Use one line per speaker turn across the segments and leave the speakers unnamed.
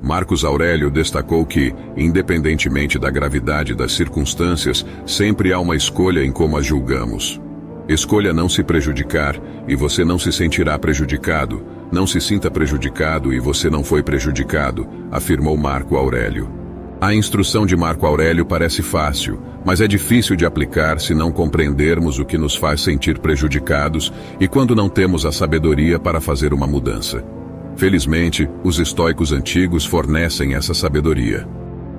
Marcos Aurélio destacou que, independentemente da gravidade das circunstâncias, sempre há uma escolha em como as julgamos. Escolha não se prejudicar, e você não se sentirá prejudicado. Não se sinta prejudicado e você não foi prejudicado, afirmou Marco Aurélio. A instrução de Marco Aurélio parece fácil, mas é difícil de aplicar se não compreendermos o que nos faz sentir prejudicados e quando não temos a sabedoria para fazer uma mudança. Felizmente, os estoicos antigos fornecem essa sabedoria.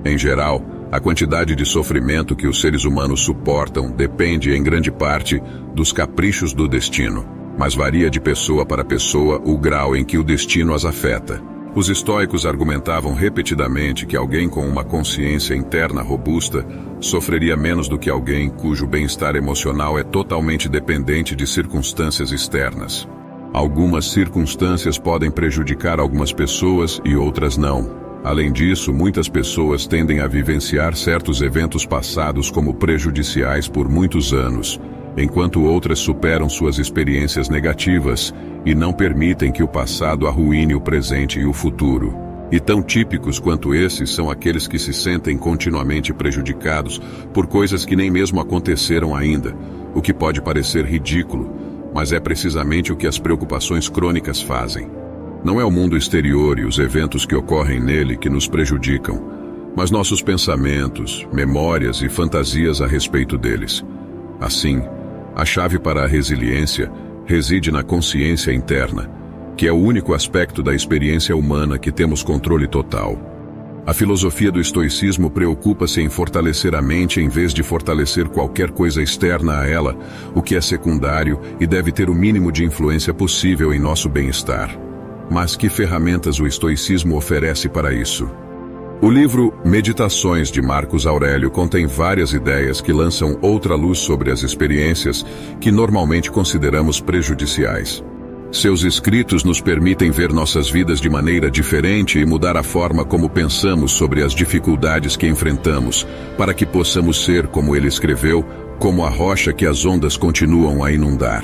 Em geral, a quantidade de sofrimento que os seres humanos suportam depende, em grande parte, dos caprichos do destino, mas varia de pessoa para pessoa o grau em que o destino as afeta. Os estoicos argumentavam repetidamente que alguém com uma consciência interna robusta sofreria menos do que alguém cujo bem-estar emocional é totalmente dependente de circunstâncias externas. Algumas circunstâncias podem prejudicar algumas pessoas e outras não. Além disso, muitas pessoas tendem a vivenciar certos eventos passados como prejudiciais por muitos anos, enquanto outras superam suas experiências negativas e não permitem que o passado arruine o presente e o futuro. E tão típicos quanto esses são aqueles que se sentem continuamente prejudicados por coisas que nem mesmo aconteceram ainda, o que pode parecer ridículo, mas é precisamente o que as preocupações crônicas fazem. Não é o mundo exterior e os eventos que ocorrem nele que nos prejudicam, mas nossos pensamentos, memórias e fantasias a respeito deles. Assim, a chave para a resiliência reside na consciência interna, que é o único aspecto da experiência humana que temos controle total. A filosofia do estoicismo preocupa-se em fortalecer a mente em vez de fortalecer qualquer coisa externa a ela, o que é secundário e deve ter o mínimo de influência possível em nosso bem-estar. Mas que ferramentas o estoicismo oferece para isso? O livro Meditações de Marcos Aurélio contém várias ideias que lançam outra luz sobre as experiências que normalmente consideramos prejudiciais. Seus escritos nos permitem ver nossas vidas de maneira diferente e mudar a forma como pensamos sobre as dificuldades que enfrentamos, para que possamos ser, como ele escreveu, como a rocha que as ondas continuam a inundar.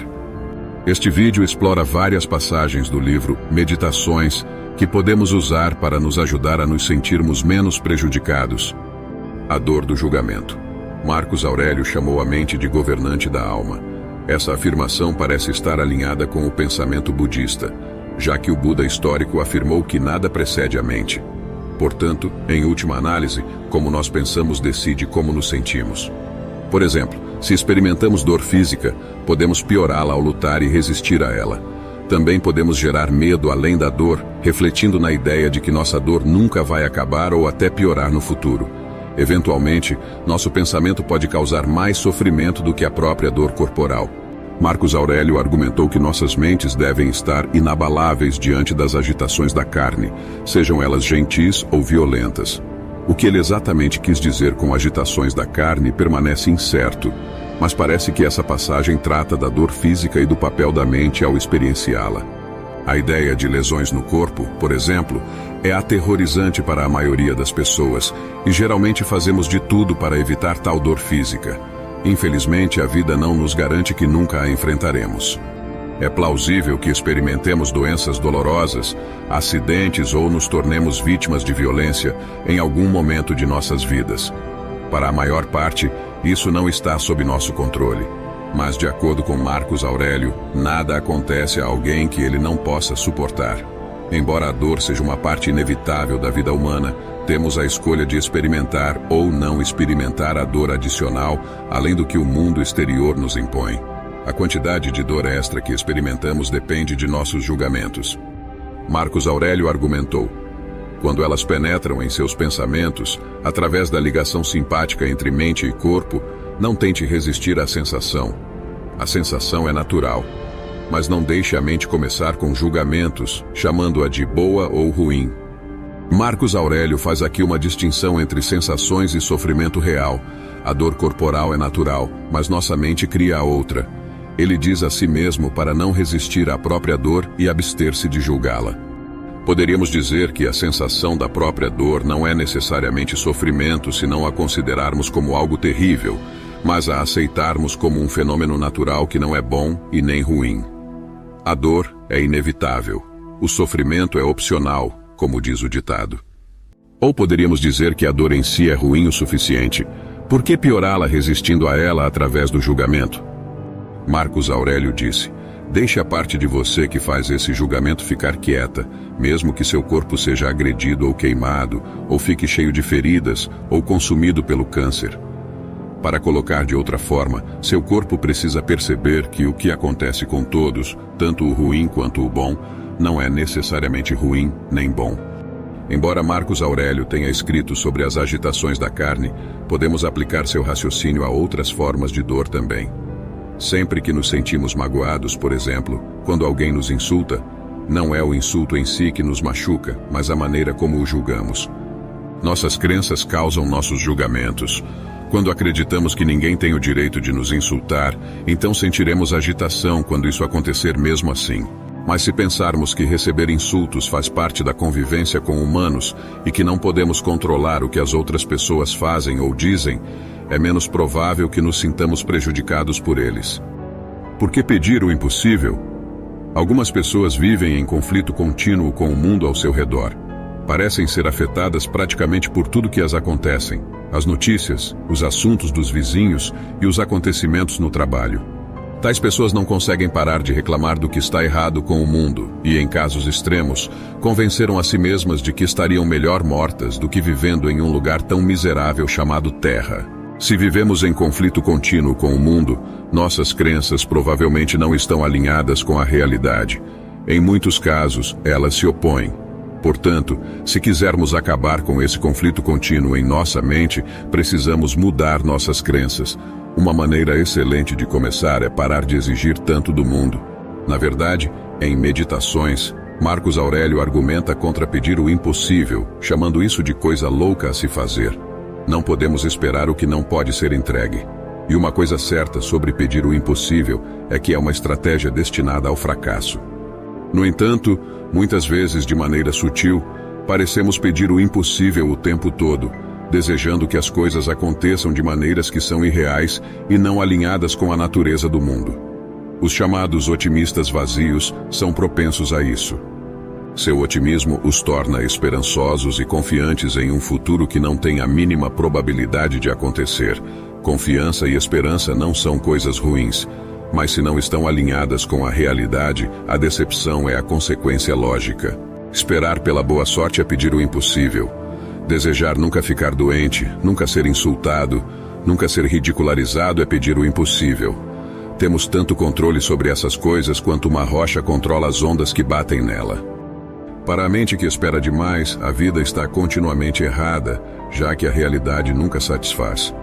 Este vídeo explora várias passagens do livro Meditações que podemos usar para nos ajudar a nos sentirmos menos prejudicados. A dor do julgamento. Marcos Aurélio chamou a mente de governante da alma. Essa afirmação parece estar alinhada com o pensamento budista, já que o Buda histórico afirmou que nada precede a mente. Portanto, em última análise, como nós pensamos decide como nos sentimos. Por exemplo, se experimentamos dor física, podemos piorá-la ao lutar e resistir a ela. Também podemos gerar medo além da dor, refletindo na ideia de que nossa dor nunca vai acabar ou até piorar no futuro. Eventualmente, nosso pensamento pode causar mais sofrimento do que a própria dor corporal. Marcos Aurélio argumentou que nossas mentes devem estar inabaláveis diante das agitações da carne, sejam elas gentis ou violentas. O que ele exatamente quis dizer com agitações da carne permanece incerto, mas parece que essa passagem trata da dor física e do papel da mente ao experienciá-la. A ideia de lesões no corpo, por exemplo, é aterrorizante para a maioria das pessoas e geralmente fazemos de tudo para evitar tal dor física. Infelizmente, a vida não nos garante que nunca a enfrentaremos. É plausível que experimentemos doenças dolorosas, acidentes ou nos tornemos vítimas de violência em algum momento de nossas vidas. Para a maior parte, isso não está sob nosso controle. Mas, de acordo com Marcos Aurélio, nada acontece a alguém que ele não possa suportar. Embora a dor seja uma parte inevitável da vida humana, temos a escolha de experimentar ou não experimentar a dor adicional, além do que o mundo exterior nos impõe. A quantidade de dor extra que experimentamos depende de nossos julgamentos. Marcos Aurélio argumentou: quando elas penetram em seus pensamentos, através da ligação simpática entre mente e corpo, não tente resistir à sensação. A sensação é natural, mas não deixe a mente começar com julgamentos, chamando-a de boa ou ruim. Marcos Aurélio faz aqui uma distinção entre sensações e sofrimento real. A dor corporal é natural, mas nossa mente cria a outra. Ele diz a si mesmo para não resistir à própria dor e abster-se de julgá-la. Poderíamos dizer que a sensação da própria dor não é necessariamente sofrimento se não a considerarmos como algo terrível, mas a aceitarmos como um fenômeno natural que não é bom e nem ruim. A dor é inevitável. O sofrimento é opcional, como diz o ditado. Ou poderíamos dizer que a dor em si é ruim o suficiente. Por que piorá-la resistindo a ela através do julgamento? Marcos Aurélio disse: deixe a parte de você que faz esse julgamento ficar quieta, mesmo que seu corpo seja agredido ou queimado, ou fique cheio de feridas, ou consumido pelo câncer. Para colocar de outra forma, seu corpo precisa perceber que o que acontece com todos, tanto o ruim quanto o bom, não é necessariamente ruim nem bom. Embora Marcos Aurélio tenha escrito sobre as agitações da carne, podemos aplicar seu raciocínio a outras formas de dor também. Sempre que nos sentimos magoados, por exemplo, quando alguém nos insulta, não é o insulto em si que nos machuca, mas a maneira como o julgamos. Nossas crenças causam nossos julgamentos. Quando acreditamos que ninguém tem o direito de nos insultar, então sentiremos agitação quando isso acontecer mesmo assim. Mas se pensarmos que receber insultos faz parte da convivência com humanos e que não podemos controlar o que as outras pessoas fazem ou dizem, é menos provável que nos sintamos prejudicados por eles. Por que pedir o impossível? Algumas pessoas vivem em conflito contínuo com o mundo ao seu redor. Parecem ser afetadas praticamente por tudo que as acontecem: as notícias, os assuntos dos vizinhos e os acontecimentos no trabalho. Tais pessoas não conseguem parar de reclamar do que está errado com o mundo e, em casos extremos, convenceram a si mesmas de que estariam melhor mortas do que vivendo em um lugar tão miserável chamado Terra. Se vivemos em conflito contínuo com o mundo, nossas crenças provavelmente não estão alinhadas com a realidade. Em muitos casos, elas se opõem. Portanto, se quisermos acabar com esse conflito contínuo em nossa mente, precisamos mudar nossas crenças. Uma maneira excelente de começar é parar de exigir tanto do mundo. Na verdade, em Meditações, Marcos Aurélio argumenta contra pedir o impossível, chamando isso de coisa louca a se fazer. Não podemos esperar o que não pode ser entregue. E uma coisa certa sobre pedir o impossível é que é uma estratégia destinada ao fracasso. No entanto, muitas vezes de maneira sutil, parecemos pedir o impossível o tempo todo, desejando que as coisas aconteçam de maneiras que são irreais e não alinhadas com a natureza do mundo. Os chamados otimistas vazios são propensos a isso. Seu otimismo os torna esperançosos e confiantes em um futuro que não tem a mínima probabilidade de acontecer. Confiança e esperança não são coisas ruins, mas se não estão alinhadas com a realidade, a decepção é a consequência lógica. Esperar pela boa sorte é pedir o impossível. Desejar nunca ficar doente, nunca ser insultado, nunca ser ridicularizado é pedir o impossível. Temos tanto controle sobre essas coisas quanto uma rocha controla as ondas que batem nela. Para a mente que espera demais, a vida está continuamente errada, já que a realidade nunca satisfaz.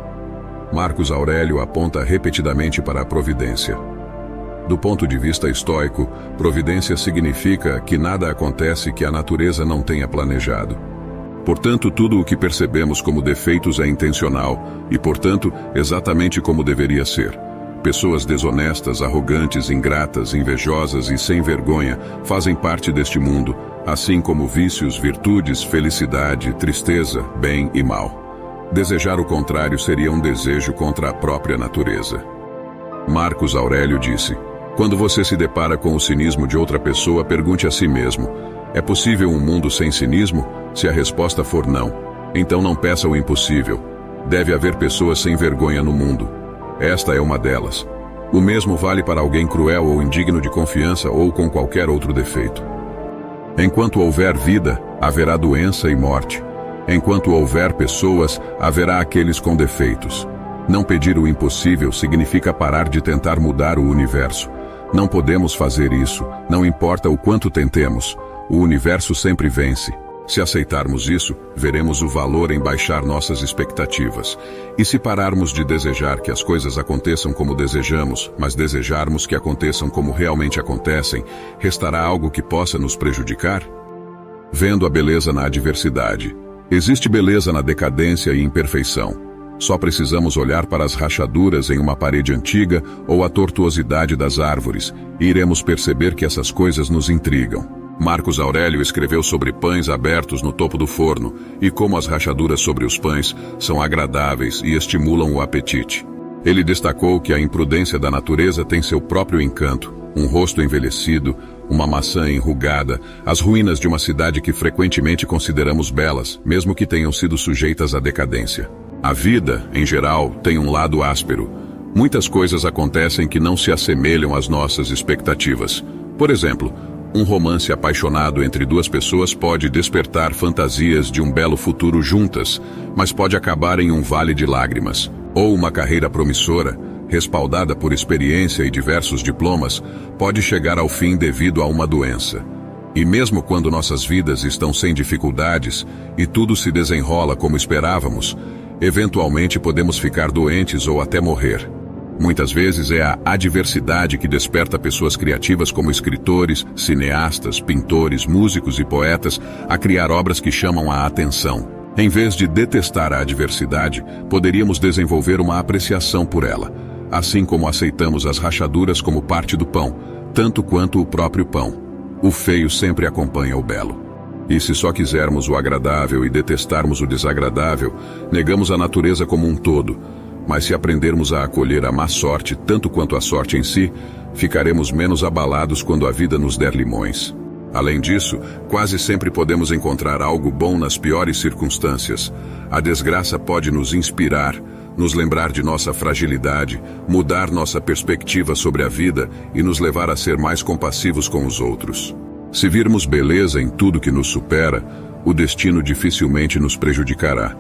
Marcos Aurélio aponta repetidamente para a providência. Do ponto de vista estoico, providência significa que nada acontece que a natureza não tenha planejado. Portanto, tudo o que percebemos como defeitos é intencional e, portanto, exatamente como deveria ser. Pessoas desonestas, arrogantes, ingratas, invejosas e sem vergonha fazem parte deste mundo, assim como vícios, virtudes, felicidade, tristeza, bem e mal. Desejar o contrário seria um desejo contra a própria natureza. Marcos Aurélio disse: quando você se depara com o cinismo de outra pessoa, pergunte a si mesmo: é possível um mundo sem cinismo? Se a resposta for não, então não peça o impossível. Deve haver pessoas sem vergonha no mundo. Esta é uma delas. O mesmo vale para alguém cruel ou indigno de confiança ou com qualquer outro defeito. Enquanto houver vida, haverá doença e morte. Enquanto houver pessoas, haverá aqueles com defeitos. Não pedir o impossível significa parar de tentar mudar o universo. Não podemos fazer isso, não importa o quanto tentemos. O universo sempre vence. Se aceitarmos isso, veremos o valor em baixar nossas expectativas. E se pararmos de desejar que as coisas aconteçam como desejamos, mas desejarmos que aconteçam como realmente acontecem, restará algo que possa nos prejudicar? Vendo a beleza na adversidade. Existe beleza na decadência e imperfeição. Só precisamos olhar para as rachaduras em uma parede antiga ou a tortuosidade das árvores, e iremos perceber que essas coisas nos intrigam. Marcos Aurélio escreveu sobre pães abertos no topo do forno e como as rachaduras sobre os pães são agradáveis e estimulam o apetite. Ele destacou que a imprudência da natureza tem seu próprio encanto, um rosto envelhecido, uma maçã enrugada, as ruínas de uma cidade que frequentemente consideramos belas, mesmo que tenham sido sujeitas à decadência. A vida, em geral, tem um lado áspero. Muitas coisas acontecem que não se assemelham às nossas expectativas. Por exemplo, um romance apaixonado entre duas pessoas pode despertar fantasias de um belo futuro juntas, mas pode acabar em um vale de lágrimas. Ou uma carreira promissora, respaldada por experiência e diversos diplomas, pode chegar ao fim devido a uma doença. E mesmo quando nossas vidas estão sem dificuldades e tudo se desenrola como esperávamos, eventualmente podemos ficar doentes ou até morrer. Muitas vezes é a adversidade que desperta pessoas criativas como escritores, cineastas, pintores, músicos e poetas a criar obras que chamam a atenção. Em vez de detestar a adversidade, poderíamos desenvolver uma apreciação por ela, assim como aceitamos as rachaduras como parte do pão, tanto quanto o próprio pão. O feio sempre acompanha o belo. E se só quisermos o agradável e detestarmos o desagradável, negamos a natureza como um todo. Mas se aprendermos a acolher a má sorte tanto quanto a sorte em si, ficaremos menos abalados quando a vida nos der limões. Além disso, quase sempre podemos encontrar algo bom nas piores circunstâncias. A desgraça pode nos inspirar, nos lembrar de nossa fragilidade, mudar nossa perspectiva sobre a vida e nos levar a ser mais compassivos com os outros. Se virmos beleza em tudo que nos supera, o destino dificilmente nos prejudicará.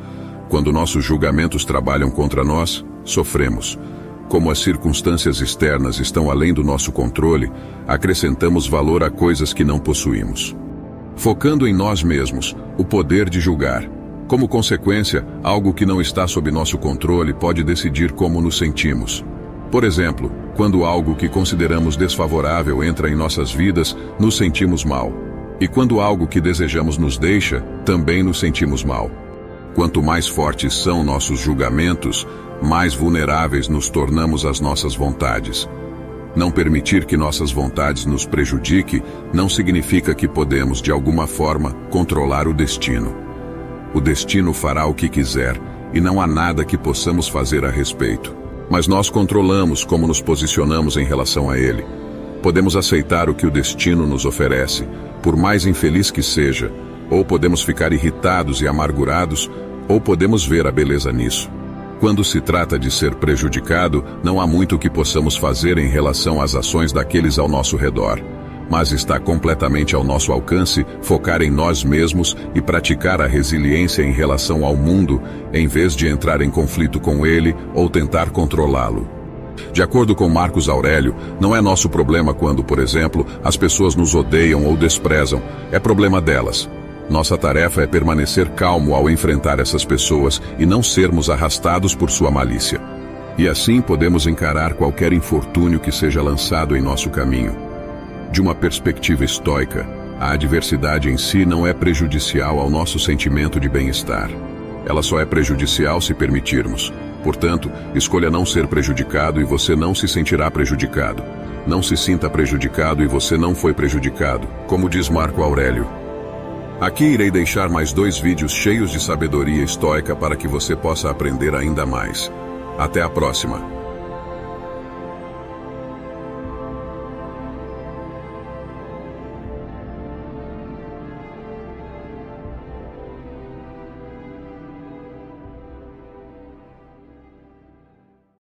Quando nossos julgamentos trabalham contra nós, sofremos. Como as circunstâncias externas estão além do nosso controle, acrescentamos valor a coisas que não possuímos. Focando em nós mesmos, o poder de julgar. Como consequência, algo que não está sob nosso controle pode decidir como nos sentimos. Por exemplo, quando algo que consideramos desfavorável entra em nossas vidas, nos sentimos mal. E quando algo que desejamos nos deixa, também nos sentimos mal. Quanto mais fortes são nossos julgamentos, mais vulneráveis nos tornamos às nossas vontades. Não permitir que nossas vontades nos prejudiquem não significa que podemos, de alguma forma, controlar o destino. O destino fará o que quiser, e não há nada que possamos fazer a respeito. Mas nós controlamos como nos posicionamos em relação a ele. Podemos aceitar o que o destino nos oferece, por mais infeliz que seja, ou podemos ficar irritados e amargurados, ou podemos ver a beleza nisso. Quando se trata de ser prejudicado, não há muito que possamos fazer em relação às ações daqueles ao nosso redor. Mas está completamente ao nosso alcance focar em nós mesmos e praticar a resiliência em relação ao mundo, em vez de entrar em conflito com ele ou tentar controlá-lo. De acordo com Marcos Aurélio, não é nosso problema quando, por exemplo, as pessoas nos odeiam ou desprezam, é problema delas. Nossa tarefa é permanecer calmo ao enfrentar essas pessoas e não sermos arrastados por sua malícia. E assim podemos encarar qualquer infortúnio que seja lançado em nosso caminho. De uma perspectiva estoica, a adversidade em si não é prejudicial ao nosso sentimento de bem-estar. Ela só é prejudicial se permitirmos. Portanto, escolha não ser prejudicado e você não se sentirá prejudicado. Não se sinta prejudicado e você não foi prejudicado, como diz Marco Aurélio. Aqui irei deixar mais 2 vídeos cheios de sabedoria estoica para que você possa aprender ainda mais. Até a próxima!